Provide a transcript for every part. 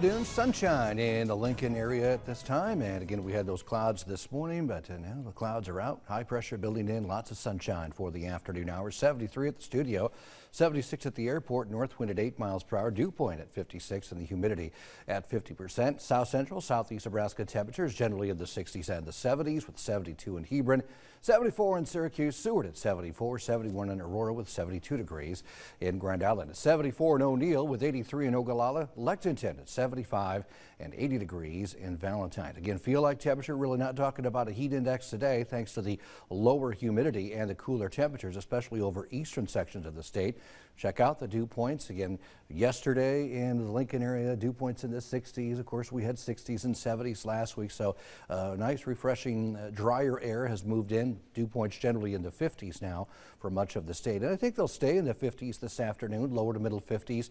afternoon, sunshine in the Lincoln area at this time. And again, we had those clouds this morning, but now the clouds are out. High pressure building in, lots of sunshine for the afternoon hours. 73 at the studio, 76 at the airport, north wind at 8 miles per hour, dew point at 56, and the humidity at 50%. South central, southeast Nebraska temperatures generally in the 60s and the 70s, with 72 in Hebron, 74 in Syracuse, Seward at 74, 71 in Aurora with 72 degrees in Grand Island, at 74 in O'Neill with 83 in Ogallala, Lexington at 75 and 80 degrees in Valentine. Again, feel like temperature, really not talking about a heat index today thanks to the lower humidity and the cooler temperatures, especially over eastern sections of the state. Check out the dew points again yesterday in the Lincoln area, dew points in the 60s. Of course, we had 60s and 70s last week, so nice refreshing drier air has moved in. Dew points generally in the 50s now for much of the state, and I think they'll stay in the 50s this afternoon, lower to middle 50s,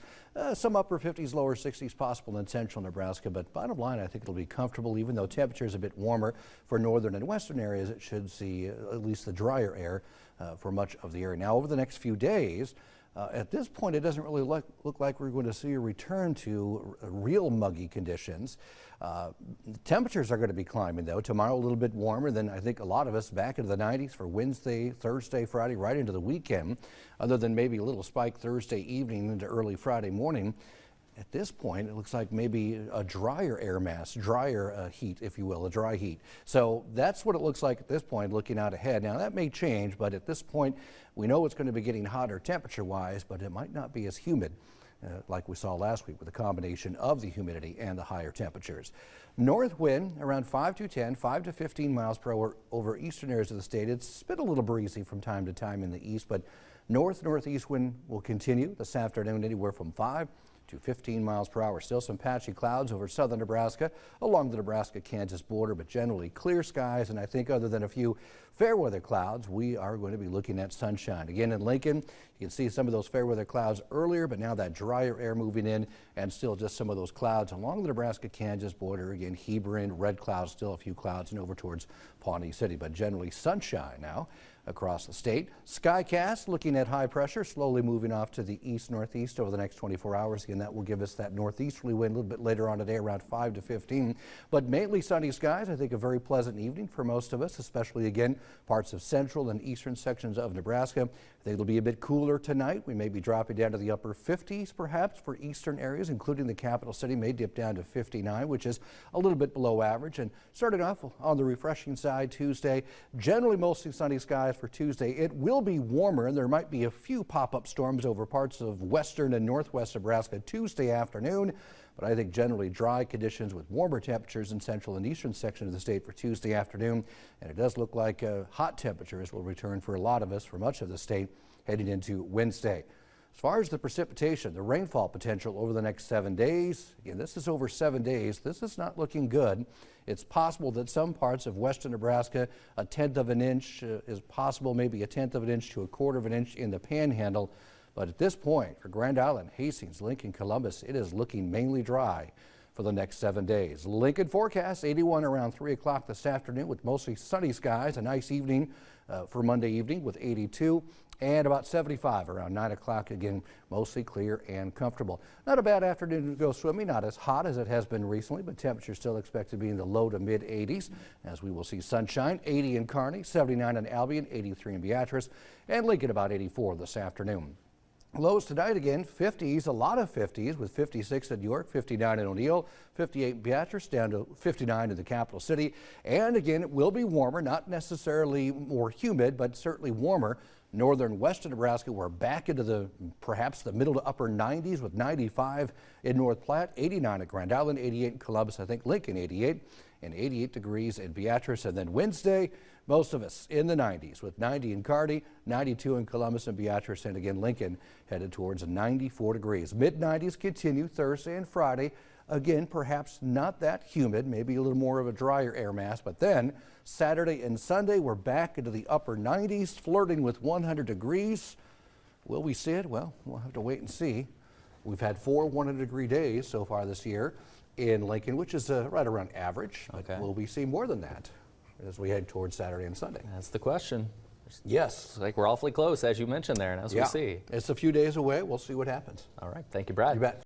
some upper 50s, lower 60s possible in central Nebraska. But bottom line, I think it'll be comfortable, even though temperature is a bit warmer for northern and western areas. It should see at least the drier air for much of the area. Now, over the next few days, at this point, it doesn't really look like we're going to see a return to real muggy conditions. Temperatures are going to be climbing, though. Tomorrow, a little bit warmer than I think a lot of us, back into the 90s for Wednesday, Thursday, Friday, right into the weekend, other than maybe a little spike Thursday evening into early Friday morning. At this point, it looks like maybe a drier air mass, drier heat, if you will, a dry heat. So that's what it looks like at this point, looking out ahead. Now, that may change, but at this point, we know it's going to be getting hotter temperature-wise, but it might not be as humid like we saw last week with the combination of the humidity and the higher temperatures. North wind around 5 to 10, 5 to 15 miles per hour over eastern areas of the state. It's been a little breezy from time to time in the east, but northeast wind will continue this afternoon, anywhere from 5 to 15 miles per hour. Still some patchy clouds over southern Nebraska along the Nebraska-Kansas border, but generally clear skies. And I think other than a few fair weather clouds, we are going to be looking at sunshine. Again, in Lincoln, you can see some of those fair weather clouds earlier, but now that drier air moving in, and still just some of those clouds along the Nebraska-Kansas border. Again, Hebron, red clouds, still a few clouds, and over towards Pawnee City, but generally sunshine now across the state. Skycast looking at high pressure slowly moving off to the east-northeast over the next 24 hours. Again, that will give us that northeasterly wind a little bit later on today, around 5 to 15. But mainly sunny skies. I think a very pleasant evening for most of us, especially again parts of central and eastern sections of Nebraska. I think it'll be a bit cooler tonight. We may be dropping down to the upper 50s perhaps for eastern areas, including the capital city. May dip down to 59, which is a little bit below average. And starting off on the refreshing side Tuesday, generally mostly sunny skies for Tuesday. It will be warmer, and there might be a few pop-up storms over parts of western and northwest Nebraska Tuesday afternoon. But I think generally dry conditions with warmer temperatures in central and eastern section of the state for Tuesday afternoon. And it does look like hot temperatures will return for a lot of us for much of the state heading into Wednesday. As far as the precipitation, the rainfall potential over the next 7 days, again, this is over 7 days. This is not looking good. It's possible that some parts of western Nebraska, a tenth of an inch is possible, maybe a tenth of an inch to a quarter of an inch in the panhandle. But at this point, for Grand Island, Hastings, Lincoln, Columbus, it is looking mainly dry for the next 7 days. Lincoln forecast 81 around 3 o'clock this afternoon with mostly sunny skies. A nice evening for Monday evening with 82. And about 75 around 9 o'clock, again, mostly clear and comfortable. Not a bad afternoon to go swimming, not as hot as it has been recently, but temperatures still expected to be in the low to mid 80s, as we will see sunshine. 80 in Kearney, 79 in Albion, 83 in Beatrice, and Lincoln about 84 this afternoon. Lows tonight again, 50s, a lot of 50s with 56 in York, 59 in O'Neill, 58 in Beatrice, down to 59 in the capital city. And again, it will be warmer, not necessarily more humid, but certainly warmer. Northern western Nebraska, we're back into perhaps the middle to upper 90s with 95 in North Platte, 89 at Grand Island, 88 in Columbus, I think Lincoln 88, and 88 degrees in Beatrice. And then Wednesday, most of us in the 90s with 90 in Kearney, 92 in Columbus and Beatrice, and again Lincoln headed towards 94 degrees. Mid-90s continue Thursday and Friday. Again, perhaps not that humid, maybe a little more of a drier air mass, but then Saturday and Sunday, we're back into the upper 90s, flirting with 100 degrees. Will we see it? Well, we'll have to wait and see. We've had 4 100-degree days so far this year in Lincoln, which is right around average. Okay. Will we see more than that as we head towards Saturday and Sunday? That's the question. Yes. It's like we're awfully close, as you mentioned there, and as we see. It's a few days away. We'll see what happens. All right. Thank you, Brad. You bet.